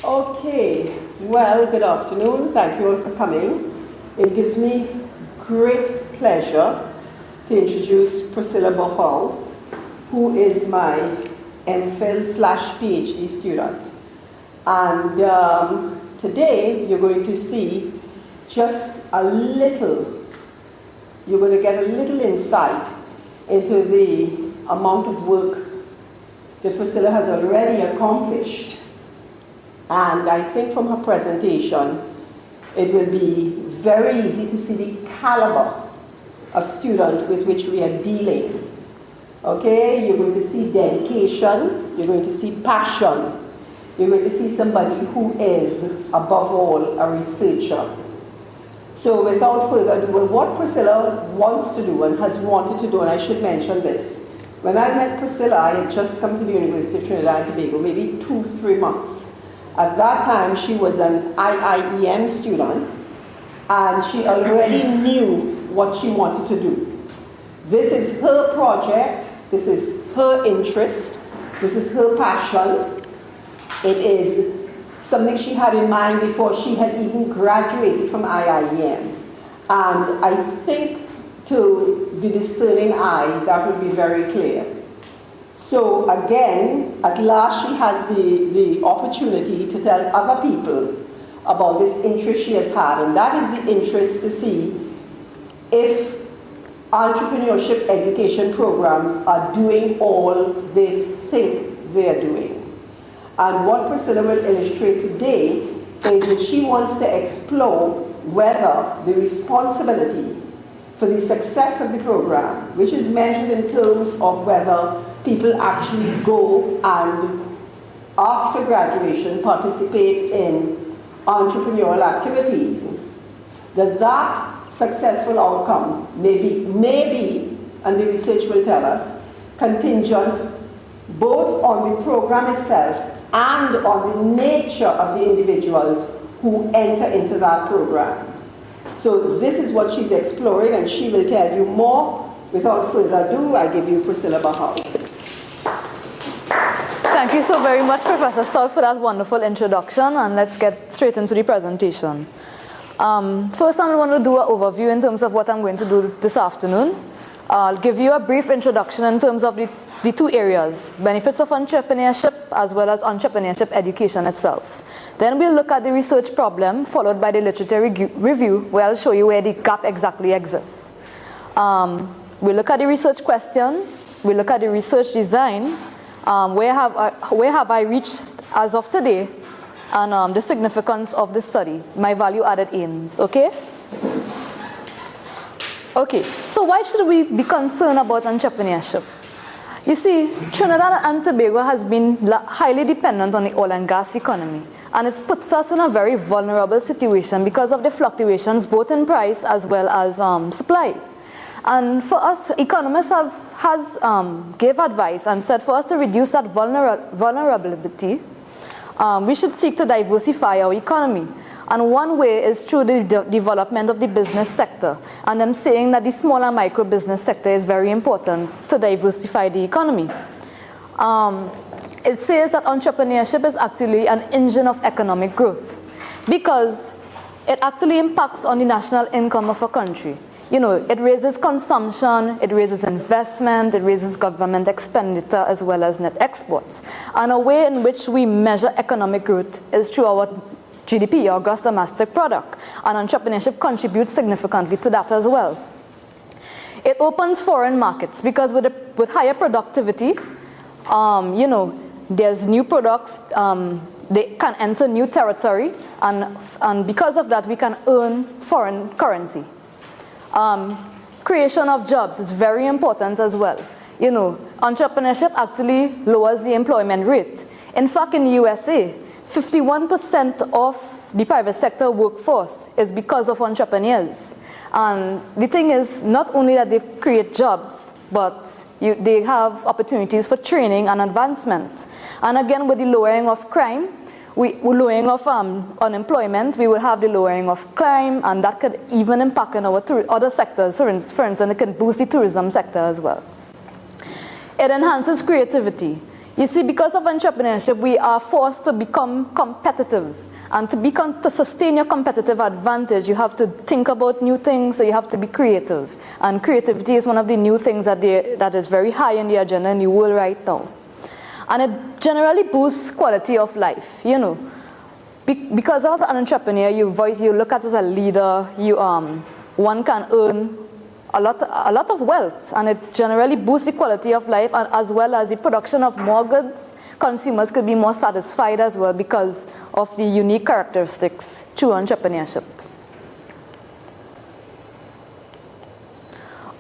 Okay, well, good afternoon. Thank you all for coming. It gives me great pleasure to introduce Priscilla Bahaw, who is my MPhil/PhD student. And today you're going to see just a little, you're going to get a little insight into the amount of work that Priscilla has already accomplished. And I think from her presentation, it will be very easy to see the caliber of student with which we are dealing. Okay, you're going to see dedication, you're going to see passion, you're going to see somebody who is, above all, a researcher. So without further ado, what Priscilla wants to do and has wanted to do, and I should mention this, when I met Priscilla, I had just come to the University of Trinidad and Tobago, maybe 2-3 months. At that time, she was an IIEM student, and she already knew what she wanted to do. This is her project, this is her interest, this is her passion. It is something she had in mind before she had even graduated from IIEM. And I think to the discerning eye, that would be very clear. So again, at last she has the opportunity to tell other people about this interest she has had, and that is the interest to see if entrepreneurship education programs are doing all they think they are doing. And what Priscilla will illustrate today is that she wants to explore whether the responsibility for the success of the program, which is measured in terms of whether people actually go and, after graduation, participate in entrepreneurial activities, that successful outcome may be, and the research will tell us, contingent both on the program itself and on the nature of the individuals who enter into that program. So this is what she's exploring, and she will tell you more. Without further ado, I give you Priscilla Bahaw. Thank you so very much, Professor Stoll, for that wonderful introduction, and let's get straight into the presentation. First, I want to do an overview in terms of what I'm going to do this afternoon. I'll give you a brief introduction in terms of the two areas, benefits of entrepreneurship as well as entrepreneurship education itself. Then we'll look at the research problem, followed by the literature review, where I'll show you where the gap exactly exists. We'll look at the research question, we'll look at the research design, where have I reached as of today, and the significance of the study, my value-added aims, okay? Okay, so why should we be concerned about entrepreneurship? You see, Trinidad and Tobago has been highly dependent on the oil and gas economy, and it puts us in a very vulnerable situation because of the fluctuations both in price as well as supply. And for us, economists gave advice and said for us to reduce that vulnerability, we should seek to diversify our economy. And one way is through the development of the business sector. And I'm saying that the small and micro business sector is very important to diversify the economy. It says that entrepreneurship is actually an engine of economic growth because it actually impacts on the national income of a country. You know, it raises consumption, it raises investment, it raises government expenditure as well as net exports. And a way in which we measure economic growth is through our GDP, or gross domestic product, and entrepreneurship contributes significantly to that as well. It opens foreign markets because with higher productivity, you know, there's new products, they can enter new territory, and because of that, we can earn foreign currency. Creation of jobs is very important as well. You know, entrepreneurship actually lowers the employment rate. In fact, in the USA, 51% of the private sector workforce is because of entrepreneurs. And the thing is, not only that they create jobs, but they have opportunities for training and advancement. And again, with the lowering of crime, lowering of unemployment, we will have the lowering of crime, and that could even impact on our other sectors. For instance, it can boost the tourism sector as well. It enhances creativity. You see, because of entrepreneurship, we are forced to become competitive. And to sustain your competitive advantage, you have to think about new things, so you have to be creative. And creativity is one of the new things that is very high in the agenda in the world right now. And it generally boosts quality of life, you know. Because as an entrepreneur, you look at as a leader, one can earn a lot of wealth, and it generally boosts the quality of life, and as well as the production of more goods. Consumers could be more satisfied as well because of the unique characteristics through entrepreneurship.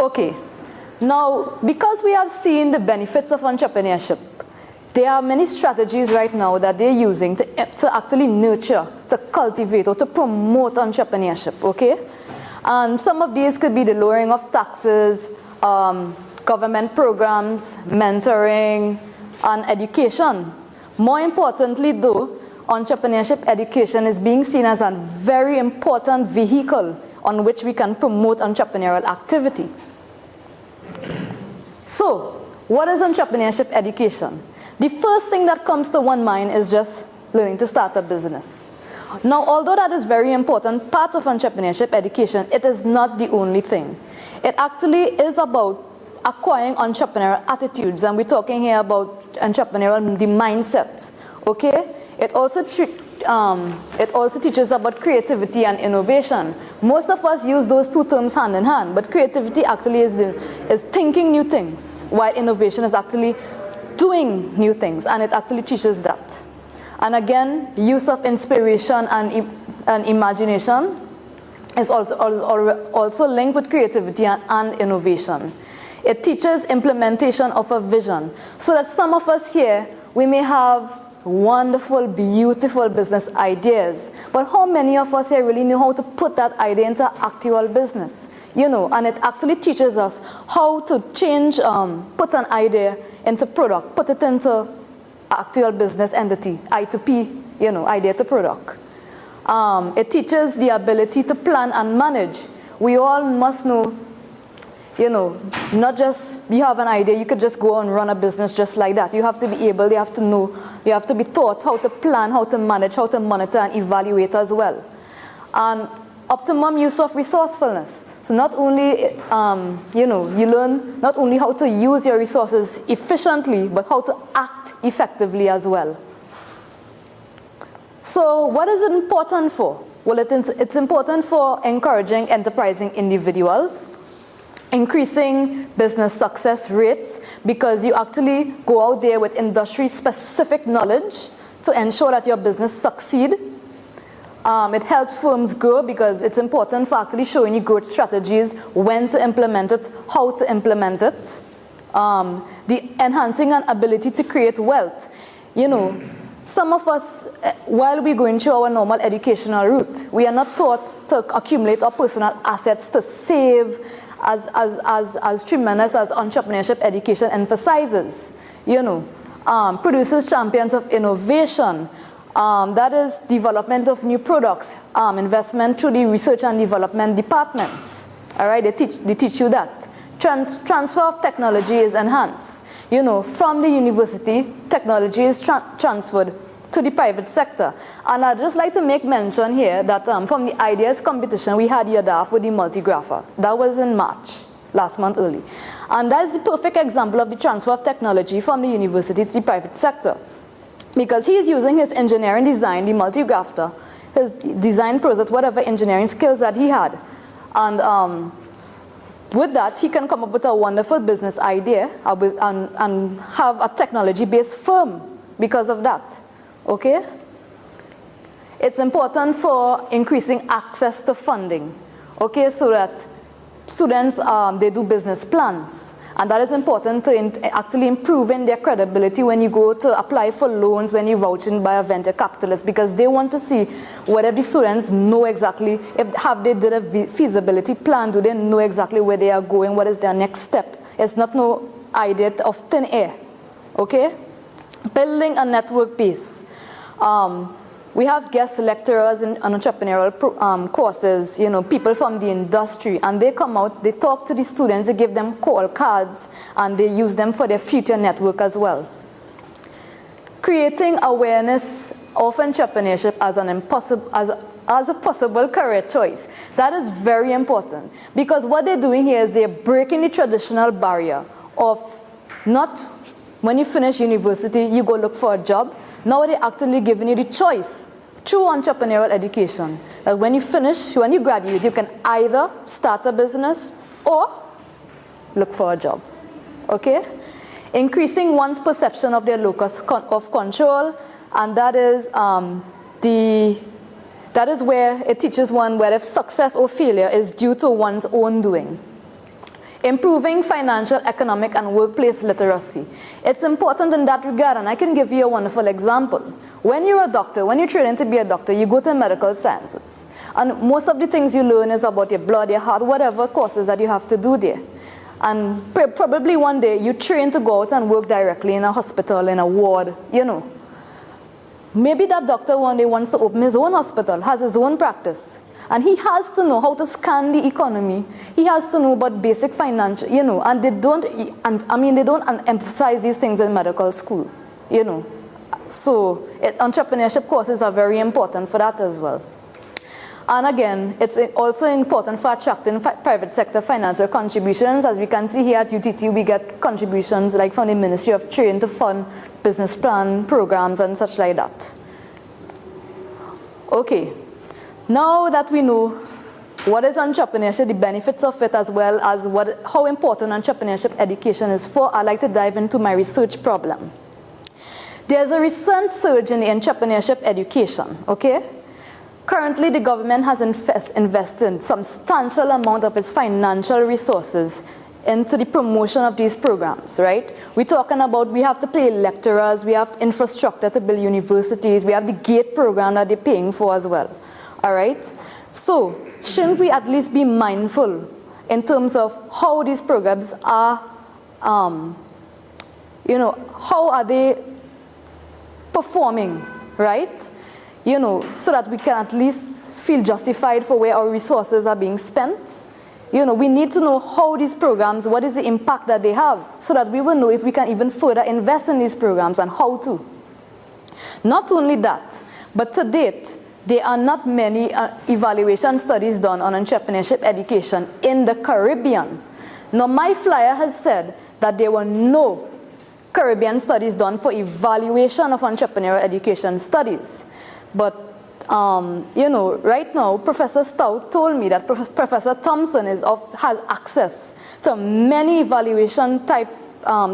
Okay, now because we have seen the benefits of entrepreneurship, there are many strategies right now that they're using to actually nurture, to cultivate, or to promote entrepreneurship, okay? And some of these could be the lowering of taxes, government programs, mentoring, and education. More importantly though, entrepreneurship education is being seen as a very important vehicle on which we can promote entrepreneurial activity. So, what is entrepreneurship education? The first thing that comes to one mind is just learning to start a business. Now, although that is very important part of entrepreneurship education, it is not the only thing. It actually is about acquiring entrepreneurial attitudes, and we're talking here about the mindset, okay? It also teaches about creativity and innovation. Most of us use those two terms hand in hand, but creativity actually is thinking new things, while innovation is actually doing new things, and it actually teaches that. And again, use of inspiration and imagination is also linked with creativity and innovation. It teaches implementation of a vision, so that some of us here, we may have wonderful, beautiful business ideas, but how many of us here really know how to put that idea into actual business? You know, and it actually teaches us how to change, put an idea into product, put it into actual business entity, I2P, you know, idea to product. It teaches the ability to plan and manage. We all must know, you know, not just you have an idea, you could just go and run a business just like that. You have to be able, you have to know, you have to be taught how to plan, how to manage, how to monitor and evaluate as well. And optimum use of resourcefulness. So not only, you know, you learn not only how to use your resources efficiently, but how to act effectively as well. So what is it important for? Well, it's important for encouraging enterprising individuals, increasing business success rates, because you actually go out there with industry-specific knowledge to ensure that your business succeed. It helps firms grow because it's important for actually showing you growth strategies, when to implement it, how to implement it. The enhancing an ability to create wealth. You know, some of us, while we're going through our normal educational route, we are not taught to accumulate our personal assets to save as tremendous as entrepreneurship education emphasizes. You know, produces champions of innovation. That is development of new products, investment through the research and development departments. All right, they teach you that. Transfer of technology is enhanced. You know, from the university, technology is transferred to the private sector. And I'd just like to make mention here that from the ideas competition we had here with the multigrapher. That was in March, last month early. And that's the perfect example of the transfer of technology from the university to the private sector. Because he is using his engineering design, the multigrapher, his design process, whatever engineering skills that he had. And with that, he can come up with a wonderful business idea and have a technology-based firm because of that. Okay? It's important for increasing access to funding. Okay, so that students, they do business plans. And that is important to actually improving their credibility when you go to apply for loans, when you're vouching by a venture capitalist, because they want to see whether the students know exactly, have they did a feasibility plan, do they know exactly where they are going, what is their next step. It's not no idea of thin air, okay? Building a network base. We have guest lecturers in entrepreneurial courses, you know, people from the industry, and they come out, they talk to the students, they give them call cards, and they use them for their future network as well. creating awareness of entrepreneurship as a possible career choice. That is very important, because what they're doing here is they're breaking the traditional barrier of not when you finish university, you go look for a job. Now they're actually giving you the choice through entrepreneurial education. That when you finish, when you graduate, you can either start a business or look for a job. Okay? Increasing one's perception of their locus of control, and that is where it teaches one whether success or failure is due to one's own doing. Improving financial, economic, and workplace literacy. It's important in that regard, and I can give you a wonderful example. When you're a doctor, when you're training to be a doctor, you go to medical sciences. And most of the things you learn is about your blood, your heart, whatever courses that you have to do there. And probably one day you train to go out and work directly in a hospital, in a ward, you know. Maybe that doctor one day wants to open his own hospital, has his own practice. And he has to know how to scan the economy. He has to know about basic financial, you know, and they don't emphasize these things in medical school, you know. So entrepreneurship courses are very important for that as well. And again, it's also important for attracting private sector financial contributions. As we can see here at UTT, we get contributions like from the Ministry of Trade to fund business plan programs and such like that. Okay, now that we know what is entrepreneurship, the benefits of it, as well as how important entrepreneurship education is for, I'd like to dive into my research problem. There's a recent surge in the entrepreneurship education, okay? Currently, the government has invested substantial amount of its financial resources into the promotion of these programs, right? We're talking about we have to pay lecturers, we have infrastructure to build universities, we have the GATE program that they're paying for as well, all right? So, shouldn't we at least be mindful in terms of how these programs are, you know, how are they performing, right? You know, so that we can at least feel justified for where our resources are being spent. You know, we need to know how these programs, what is the impact that they have, so that we will know if we can even further invest in these programs and how to. Not only that, but to date, there are not many evaluation studies done on entrepreneurship education in the Caribbean. Now, my flyer has said that there were no Caribbean studies done for evaluation of entrepreneurial education studies. But, you know, right now, Professor Stout told me that Professor Thompson has access to many evaluation type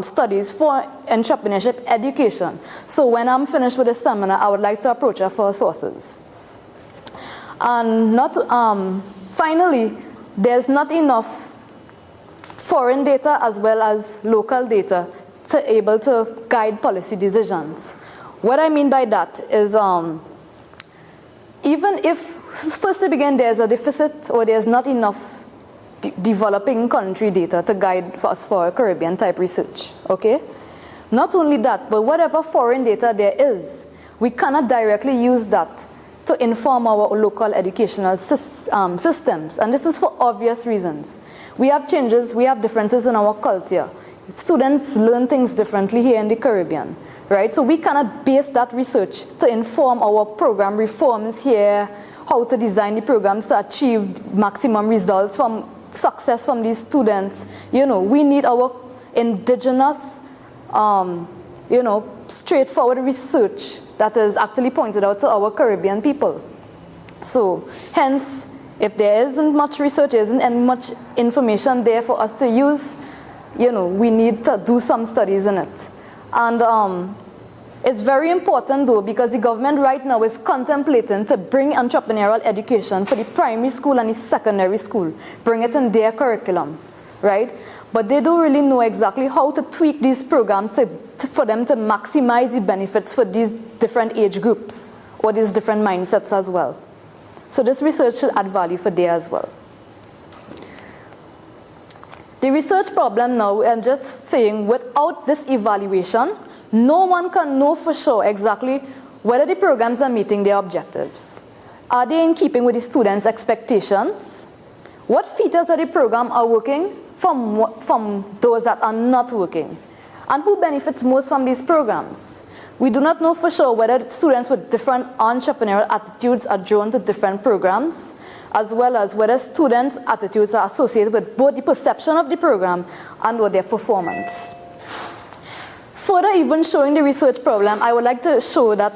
studies for entrepreneurship education. So when I'm finished with the seminar, I would like to approach her for sources. And finally, there's not enough foreign data as well as local data to able to guide policy decisions. What I mean by that is, even if, first to begin, there's a deficit or there's not enough developing country data to guide us for Caribbean type research, okay? Not only that, but whatever foreign data there is, we cannot directly use that to inform our local educational systems. And this is for obvious reasons. We have changes, we have differences in our culture. Students learn things differently here in the Caribbean. Right? So we cannot base that research to inform our program reforms here, how to design the programs to achieve maximum results from success from these students. You know, we need our indigenous, you know, straightforward research that is actually pointed out to our Caribbean people. So, hence, if there isn't much research, there isn't much information there for us to use, you know, we need to do some studies in it. And it's very important though, because the government right now is contemplating to bring entrepreneurial education for the primary school and the secondary school, bring it in their curriculum, right? But they don't really know exactly how to tweak these programs for them to maximize the benefits for these different age groups or these different mindsets as well. So this research should add value for there as well. The research problem now, I'm just saying, without this evaluation, no one can know for sure exactly whether the programs are meeting their objectives. Are they in keeping with the students' expectations? What features of the program are working from those that are not working? And who benefits most from these programs? We do not know for sure whether students with different entrepreneurial attitudes are drawn to different programs, as well as whether students' attitudes are associated with both the perception of the program and with their performance. Further even showing the research problem, I would like to show that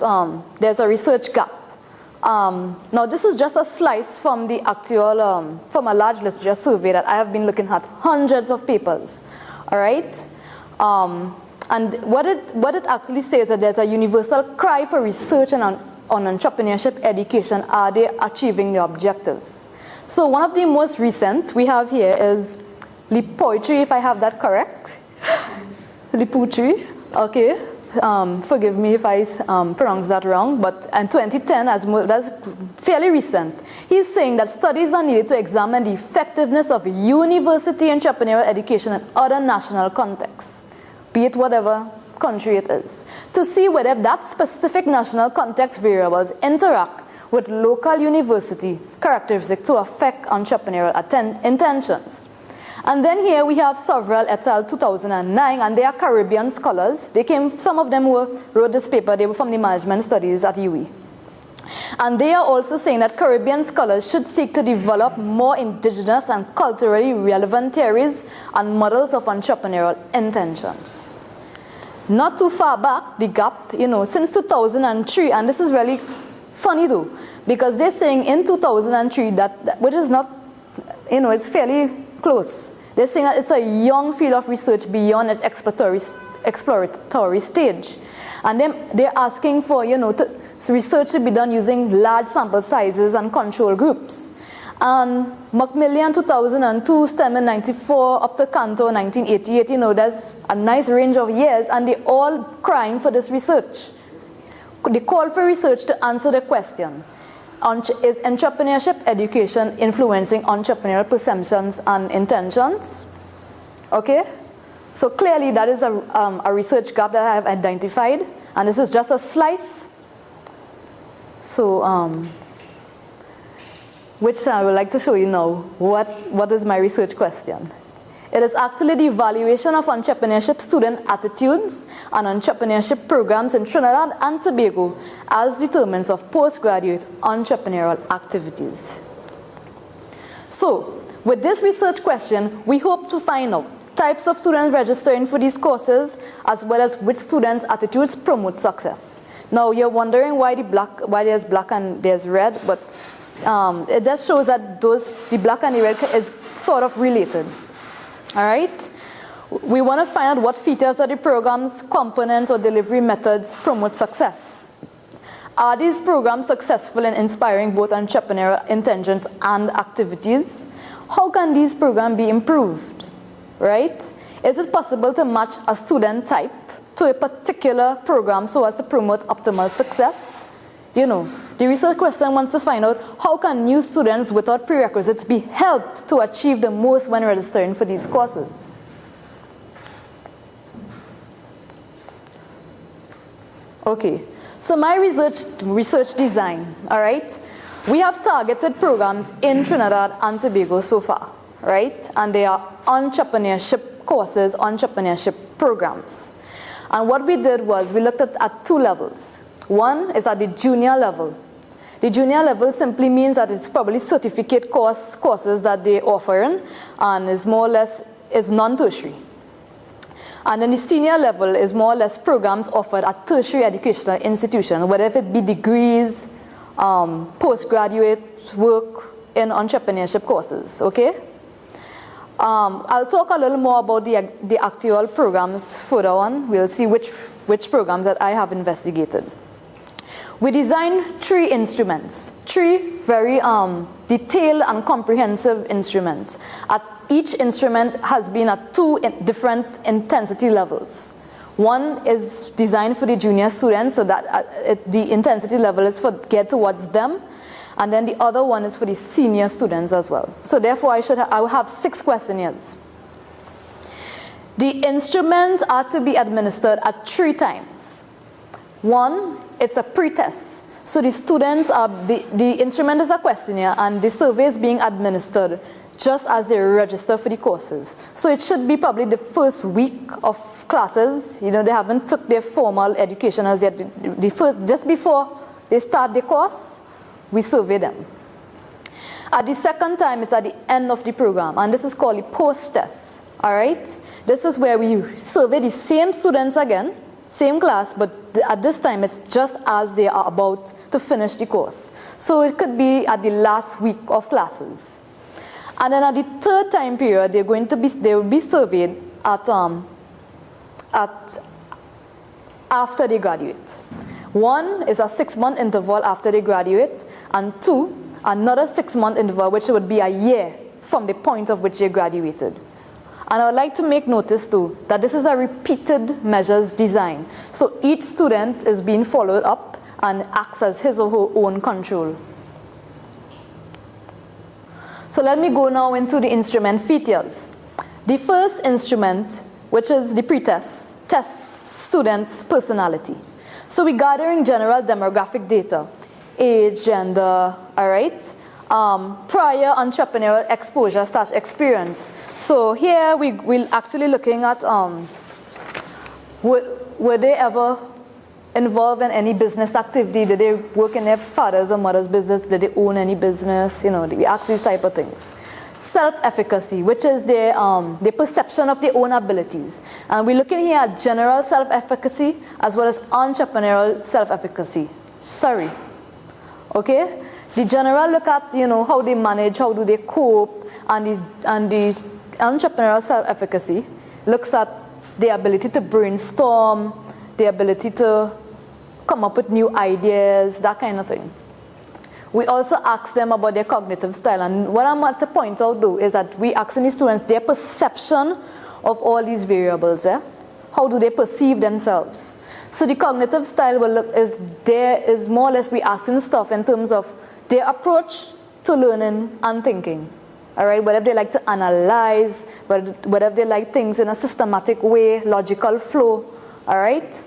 there's a research gap. Now this is just a slice from the actual, from a large literature survey that I have been looking at hundreds of papers, all right? And what it actually says is that there's a universal cry for research and on entrepreneurship education. Are they achieving the objectives? So one of the most recent we have here is Poetry, if I have that correct. Poetry, okay. Forgive me if I pronounce that wrong, but in 2010, that's fairly recent, he's saying that studies are needed to examine the effectiveness of university entrepreneurial education in other national contexts, be it whatever country it is, to see whether that specific national context variables interact with local university characteristics to affect entrepreneurial intentions. And then here we have Sovereign et al. 2009, and they are Caribbean scholars. They came, some of them who wrote this paper, they were from the management studies at UWI. And they are also saying that Caribbean scholars should seek to develop more indigenous and culturally relevant theories and models of entrepreneurial intentions. Not too far back, the gap, since 2003, and this is really funny though, because they're saying in 2003 that which is not, it's fairly close. They're saying that it's a young field of research beyond its exploratory stage. And then they're asking for, research to be done using large sample sizes and control groups. And Macmillan 2002, Stemmen 94, up to Cantor 1988, there's a nice range of years, and they're all crying for this research. They call for research to answer the question, is entrepreneurship education influencing entrepreneurial perceptions and intentions? Okay, so clearly that is a research gap that I have identified, and this is just a slice. So, which I would like to show you now. What is my research question? It is actually the evaluation of entrepreneurship student attitudes and entrepreneurship programs in Trinidad and Tobago as determinants of postgraduate entrepreneurial activities. So, with this research question, we hope to find out types of students registering for these courses, as well as which students' attitudes promote success. Now, you're wondering why there's black and there's red, but it just shows that the black and the red is sort of related. All right? We want to find out what features of the programs, components, or delivery methods promote success. Are these programs successful in inspiring both entrepreneurial intentions and activities? How can these programs be improved? Right? Is it possible to match a student type to a particular program so as to promote optimal success? The research question wants to find out how can new students without prerequisites be helped to achieve the most when registering for these courses. Okay, so my research design, all right? We have targeted programs in Trinidad and Tobago so far, right? And they are entrepreneurship courses, entrepreneurship programs. And what we did was we looked at two levels. One is at the junior level. The junior level simply means that it's probably certificate courses that they offer, and is more or less non-tertiary. And then the senior level is more or less programs offered at tertiary educational institutions, whether it be degrees, postgraduate work in entrepreneurship courses, okay? I'll talk a little more about the actual programs further on. We'll see which programs that I have investigated. We designed 3 instruments, 3 very detailed and comprehensive instruments. Each instrument has been at 2 different intensity levels. One is designed for the junior students, so that the intensity level is geared towards them, and then the other one is for the senior students as well. So therefore, I will have 6 questionnaires. The instruments are to be administered at 3 times. One, it's a pre-test. So the students the instrument is a questionnaire, and the survey is being administered just as they register for the courses. So it should be probably the first week of classes. You know, they haven't took their formal education as yet. Just before they start the course, we survey them. At the second time, it's at the end of the program, and this is called the post-test, all right? This is where we survey the same students again, same class, but at this time, it's just as they are about to finish the course. So it could be at the last week of classes. And then at the third time period, they will be surveyed after they graduate. One is a 6-month interval after they graduate, and two, another 6-month interval, which would be a year from the point of which they graduated. And I would like to make notice too that this is a repeated measures design. So each student is being followed up and acts as his or her own control. So let me go now into the instrument features. The first instrument, which is the pretest, tests students' personality. So we're gathering general demographic data, age, gender, all right? Prior entrepreneurial exposure/experience. So here we're actually looking at were they ever involved in any business activity? Did they work in their father's or mother's business? Did they own any business? You know, we ask these type of things. Self-efficacy, which is their perception of their own abilities. And we're looking here at general self-efficacy as well as entrepreneurial self-efficacy. Sorry. Okay? The general look at, you know, how they manage, how do they cope, and the entrepreneurial self-efficacy looks at the ability to brainstorm, the ability to come up with new ideas, that kind of thing. We also ask them about their cognitive style, and what I want to point out though is that we asking the students their perception of all these variables. How do they perceive themselves? So the cognitive style is more or less we asking stuff in terms of their approach to learning and thinking. All right, whether they like to analyze, whether they like things in a systematic way, logical flow. All right.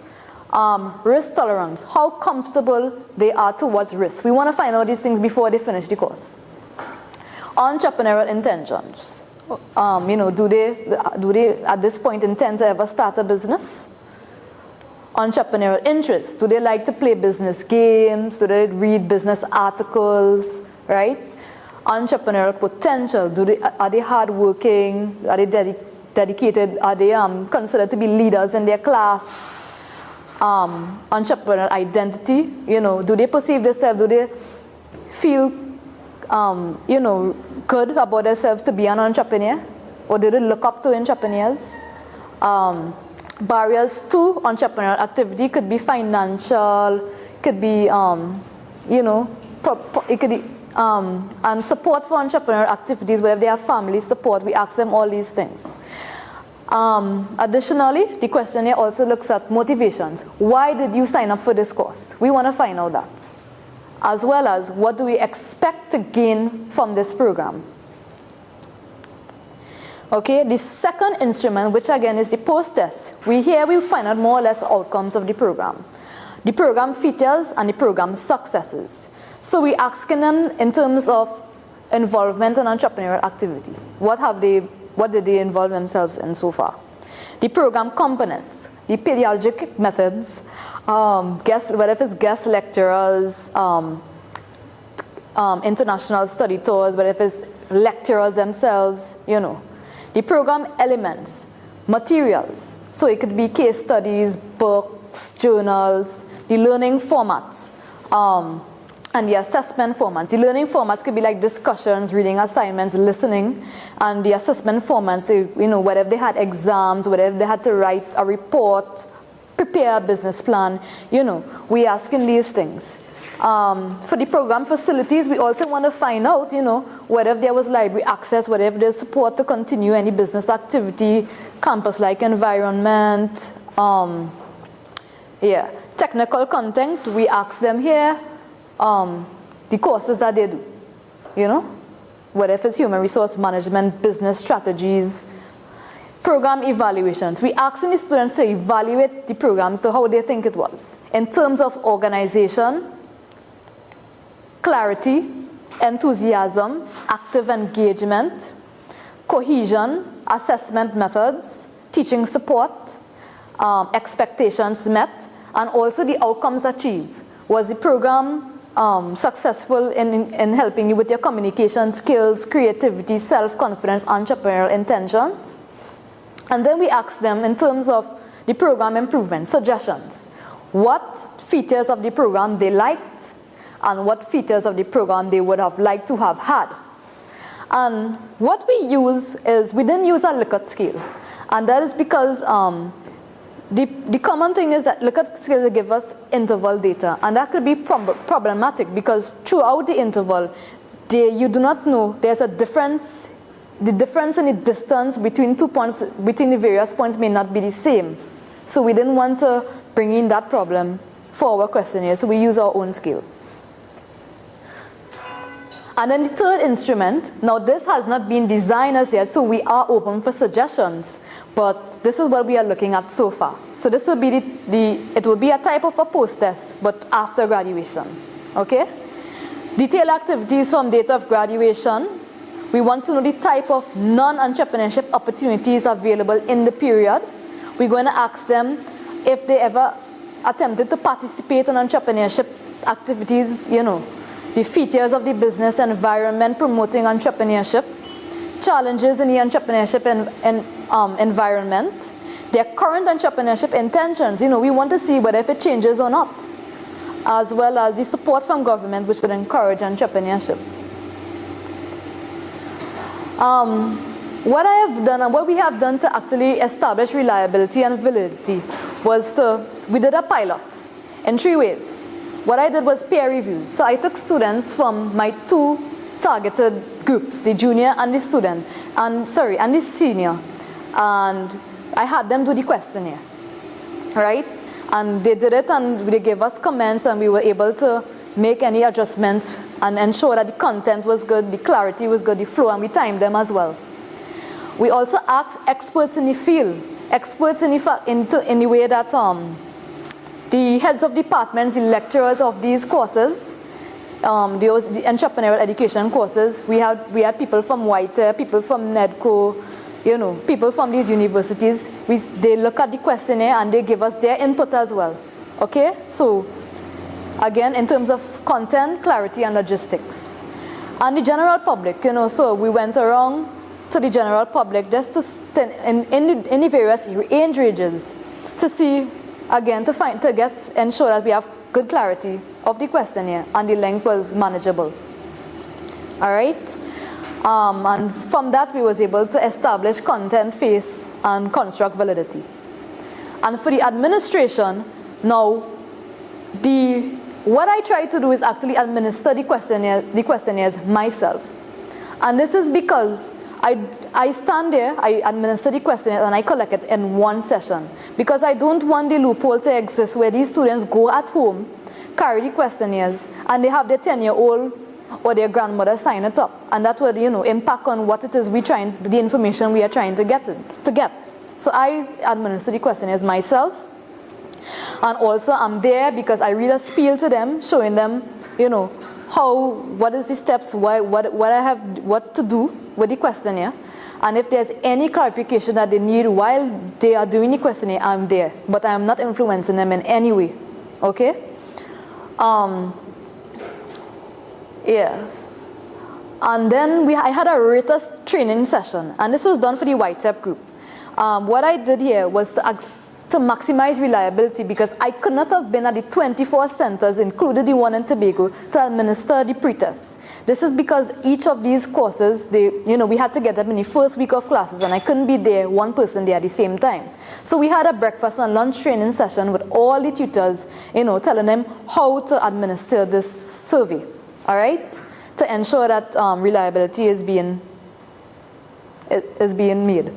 Risk tolerance, how comfortable they are towards risk. We want to find out these things before they finish the course. Entrepreneurial intentions. You know, do they at this point intend to ever start a business? Entrepreneurial interests. Do they like to play business games? Do they read business articles? Right? Entrepreneurial potential. Are they hardworking? Are they dedicated? Are they considered to be leaders in their class? Entrepreneurial identity. You know, do they perceive themselves? Do they feel, you know, good about themselves to be an entrepreneur? Or do they look up to entrepreneurs? Barriers to entrepreneurial activity could be financial, could be, you know, it could be, and support for entrepreneurial activities, whether they have family support, we ask them all these things. Additionally, the questionnaire also looks at motivations. Why did you sign up for this course? We want to find out that. As well as what do we expect to gain from this program? Okay, the second instrument, which again is the post-test, we find out more or less outcomes of the program features and the program successes. So we're asking them in terms of involvement in entrepreneurial activity. What did they involve themselves in so far? The program components, the pedagogic methods, whether it's guest lecturers, international study tours, whether it's lecturers themselves, you know. The program elements, materials, so it could be case studies, books, journals, the learning formats, and the assessment formats. The learning formats could be like discussions, reading assignments, listening, and the assessment formats, you know, whether they had exams, whether they had to write a report, prepare a business plan, you know, we asking these things. For the program facilities, we also want to find out, you know, whether there was library access, whether there's support to continue any business activity, campus-like environment, technical content, we ask them here, the courses that they do, you know, whether it's human resource management, business strategies, program evaluations. We asking the students to evaluate the programs to how they think it was, in terms of organization, clarity, enthusiasm, active engagement, cohesion, assessment methods, teaching support, expectations met, and also the outcomes achieved. Was the program successful in helping you with your communication skills, creativity, self-confidence, entrepreneurial intentions? And then we asked them in terms of the program improvement, suggestions. What features of the program they liked and what features of the program they would have liked to have had. And what we use is, we didn't use a Likert scale. And that is because the common thing is that Likert scale give us interval data. And that could be problematic because throughout the interval, you do not know, there's a difference. The difference in the distance between 2 points, between the various points may not be the same. So we didn't want to bring in that problem for our questionnaire, so we use our own scale. And then the third instrument, now this has not been designed as yet, so we are open for suggestions, but this is what we are looking at so far. So this will be it will be a type of a post-test, but after graduation, okay? Detailed activities from date of graduation. We want to know the type of non-entrepreneurship opportunities available in the period. We're going to ask them if they ever attempted to participate in entrepreneurship activities, you know, the features of the business environment promoting entrepreneurship, challenges in the entrepreneurship environment, their current entrepreneurship intentions. You know, we want to see whether if it changes or not, as well as the support from government which would encourage entrepreneurship. What I have done and what we have done to actually establish reliability and validity was we did a pilot in 3 ways. What I did was peer reviews. So I took students from my 2 targeted groups, the junior and the student, and the senior, and I had them do the questionnaire, right? And they did it and they gave us comments and we were able to make any adjustments and ensure that the content was good, the clarity was good, the flow, and we timed them as well. We also asked experts in the field, experts in the way that the heads of departments, the lecturers of these courses, the entrepreneurial education courses, we had people from White, people from NEDCO, you know, people from these universities. They look at the questionnaire and they give us their input as well. Okay, so again, in terms of content, clarity, and logistics. And the general public, you know, so we went around to the general public just to in the various age ranges to see, again, ensure that we have good clarity of the questionnaire and the length was manageable. All right? And from that, we was able to establish content, face, and construct validity. And for the administration, now, what I try to do is actually administer the questionnaires myself. And this is because I stand there, I administer the questionnaire, and I collect it in one session. Because I don't want the loophole to exist where these students go at home, carry the questionnaires, and they have their 10-year-old or their grandmother sign it up. And that would, you know, impact on what it is the information we are trying to get. So I administer the questionnaires myself. And also I'm there because I read a spiel to them, showing them, you know, what is the steps, what to do with the questionnaire. And if there's any clarification that they need while they are doing the questionnaire, I'm there. But I am not influencing them in any way. Okay? Yes. And then I had a written training session. And this was done for the YTEP group. What I did here was to maximize reliability because I could not have been at the 24 centers, including the one in Tobago, to administer the pretest. This is because each of these courses, we had to get them in the first week of classes, and I couldn't be there, one person there at the same time. So we had a breakfast and lunch training session with all the tutors, telling them how to administer this survey, all right, to ensure that reliability is being made.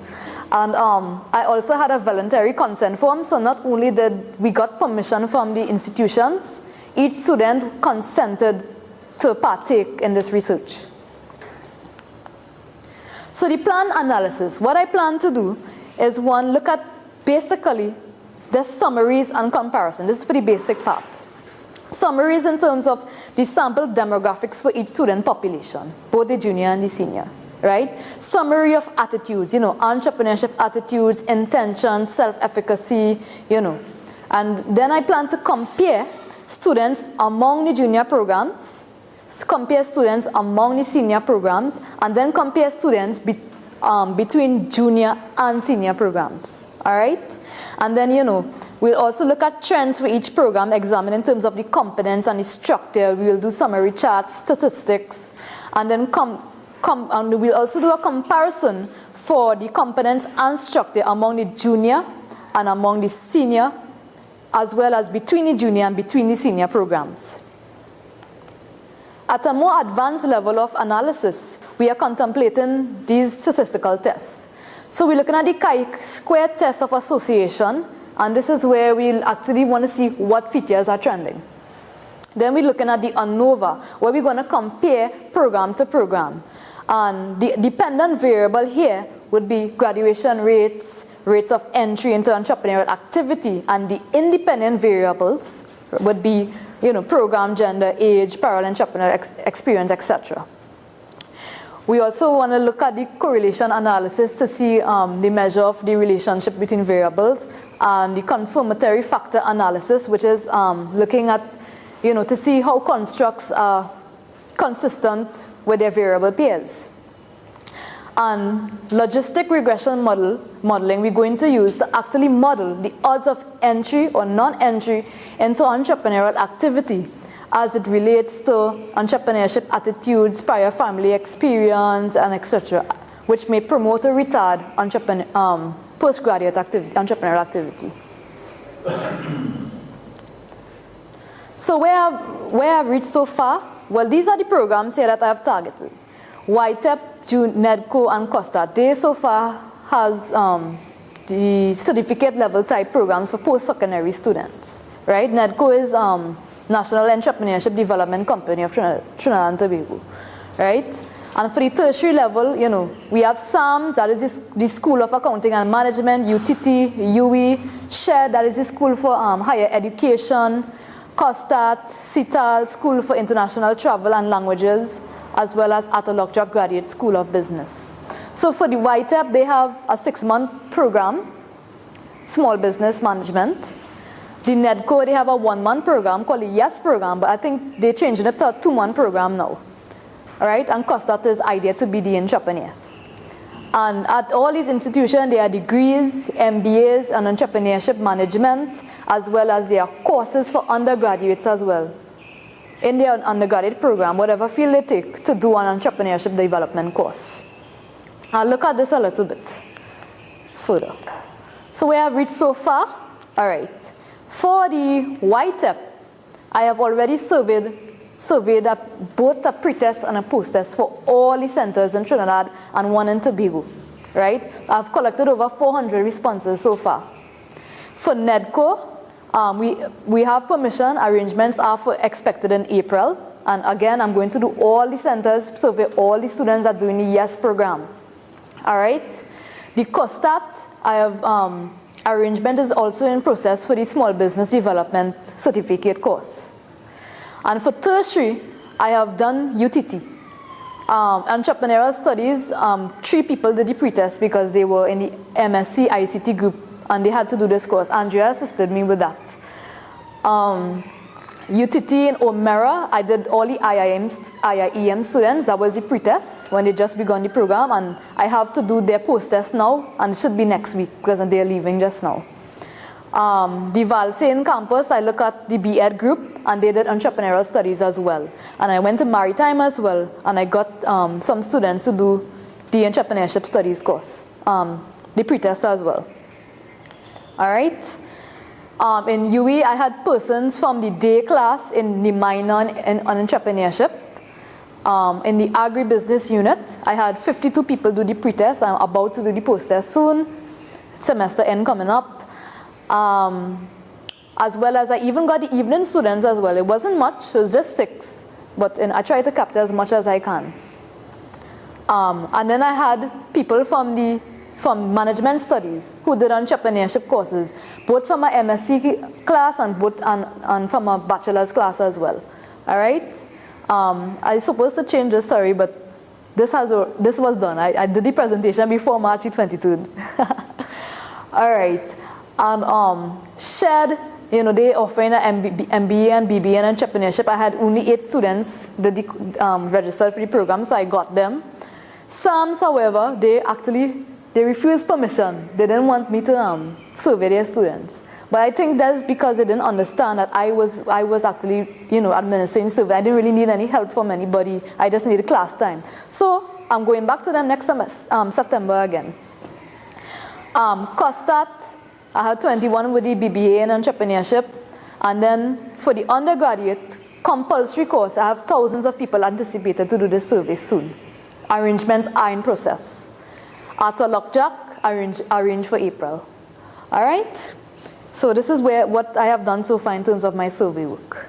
And I also had a voluntary consent form, so not only did we got permission from the institutions, each student consented to partake in this research. So the plan analysis, what I plan to do is one, look at basically the summaries and comparison. This is for the basic part. Summaries in terms of the sample demographics for each student population, both the junior and the senior. right? Summary of attitudes, entrepreneurship attitudes, intention, self-efficacy, And then I plan to compare students among the junior programs, compare students among the senior programs, and then compare students between junior and senior programs. All right? And then, we'll also look at trends for each program, examine in terms of the competence and the structure. We will do summary charts, statistics, and then and we'll also do a comparison for the competence and structure among the junior and among the senior, as well as between the junior and between the senior programs. At a more advanced level of analysis, we are contemplating these statistical tests. So we're looking at the chi-square test of association, and this is where we'll actually want to see what features are trending. Then we're looking at the ANOVA, where we're going to compare program to program. And the dependent variable here would be graduation rates, rates of entry into entrepreneurial activity, and the independent variables would be program, gender, age, parallel entrepreneur experience, etc. We also want to look at the correlation analysis to see the measure of the relationship between variables, and the confirmatory factor analysis, which is looking at, to see how constructs are consistent with their variable pairs. And logistic regression modeling we're going to use to actually model the odds of entry or non-entry into entrepreneurial activity as it relates to entrepreneurship attitudes, prior family experience, and etc., which may promote or retard postgraduate entrepreneurial activity. So where I've reached so far? Well, these are the programs here that I have targeted. YTEP, NEDCO, and COSTA. They so far has the certificate level type programs for post-secondary students, right? NEDCO is National Entrepreneurship Development Company of Trinidad and Tobago, right? And for the tertiary level, we have SAMS, that is the School of Accounting and Management, UTT, UE, SHED, that is the School for Higher Education, COSTAT, CITAL, School for International Travel and Languages, as well as Atolokja Graduate School of Business. So for the YTEP, they have a 6-month program, Small Business Management. The NEDCO, they have a 1-month program called the YES program, but I think they're changing it to a 2-month program now. All right, and COSTAT is Idea to be the Entrepreneur. And at all these institutions, there are degrees, MBAs, and entrepreneurship management, as well as there are courses for undergraduates as well. In their undergraduate program, whatever field they take, to do an entrepreneurship development course. I'll look at this a little bit further. So where I've reached so far, all right. For the YTEP, I have already surveyed both a pre-test and a post-test for all the centers in Trinidad and one in Tobago, right? I've collected over 400 responses so far. For NEDCO, we have permission, arrangements are expected in April, and again, I'm going to do all the centers, survey all the students that are doing the YES program, all right? The COSTAT, I have arrangement is also in process for the Small Business Development Certificate course. And for tertiary, I have done UTT. Entrepreneurial Studies, 3 people did the pretest because they were in the MSc ICT group and they had to do this course. Andrea assisted me with that. UTT in Omera, I did all the IIEM students. That was the pretest when they just begun the program, and I have to do their post-test now, and it should be next week because they're leaving just now. The Valsein campus, I look at the BEd group, and they did entrepreneurial studies as well. And I went to Maritime as well, and I got some students to do the entrepreneurship studies course, the pretest as well. All right. In UE, I had persons from the day class in the minor in entrepreneurship. In the agribusiness unit, I had 52 people do the pretest. I'm about to do the post-test soon. Semester end coming up. As well as I even got the evening students as well. It wasn't much, it was just 6. But I try to capture as much as I can. And then I had people from management studies who did entrepreneurship courses, both from a MSc class and from a bachelor's class as well. All right? I supposed to change this, sorry, but this was done. I did the presentation before March 23rd. All right. And shared, you know, they offering an MBA and BBA in entrepreneurship. I had only 8 students that registered for the program, so I got them. Some, however, they refused permission. They didn't want me to survey their students. But I think that's because they didn't understand that I was actually, you know, administering survey. I didn't really need any help from anybody. I just needed class time. So I'm going back to them next September again. COSTAT, I had 21 with the BBA in entrepreneurship. And then for the undergraduate compulsory course, I have thousands of people anticipated to do this survey soon. Arrangements are in process. Arthur Lockjack, arranged for April. All right? So this is what I have done so far in terms of my survey work.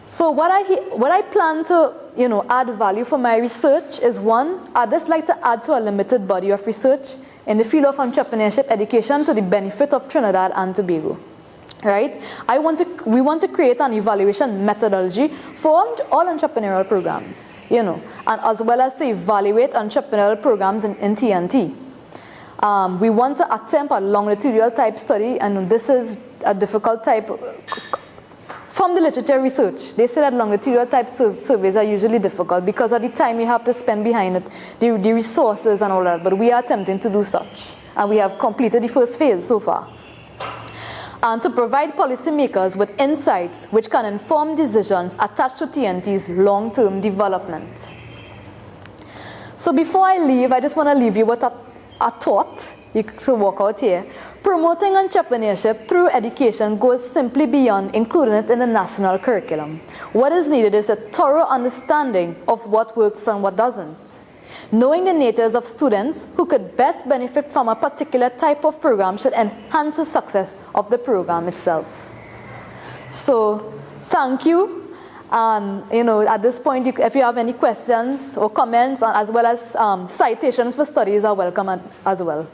So what I plan to, you know, add value for my research is, one, I'd just like to add to a limited body of research in the field of entrepreneurship education to the benefit of Trinidad and Tobago. Right? We want to create an evaluation methodology for all entrepreneurial programs, you know, and as well as to evaluate entrepreneurial programs in TNT. We want to attempt a longitudinal type study, and this is a difficult type. From the literature research, they say that longitudinal type surveys are usually difficult because of the time you have to spend behind it, the resources and all that, but we are attempting to do such, and we have completed the first phase so far. And to provide policymakers with insights which can inform decisions attached to TNT's long-term development. So before I leave, I just want to leave you with a thought. You can walk out here. Promoting entrepreneurship through education goes simply beyond including it in the national curriculum. What is needed is a thorough understanding of what works and what doesn't. Knowing the natures of students who could best benefit from a particular type of program should enhance the success of the program itself. So, thank you. You know, at this point, if you have any questions or comments, as well as citations for studies, are welcome as well.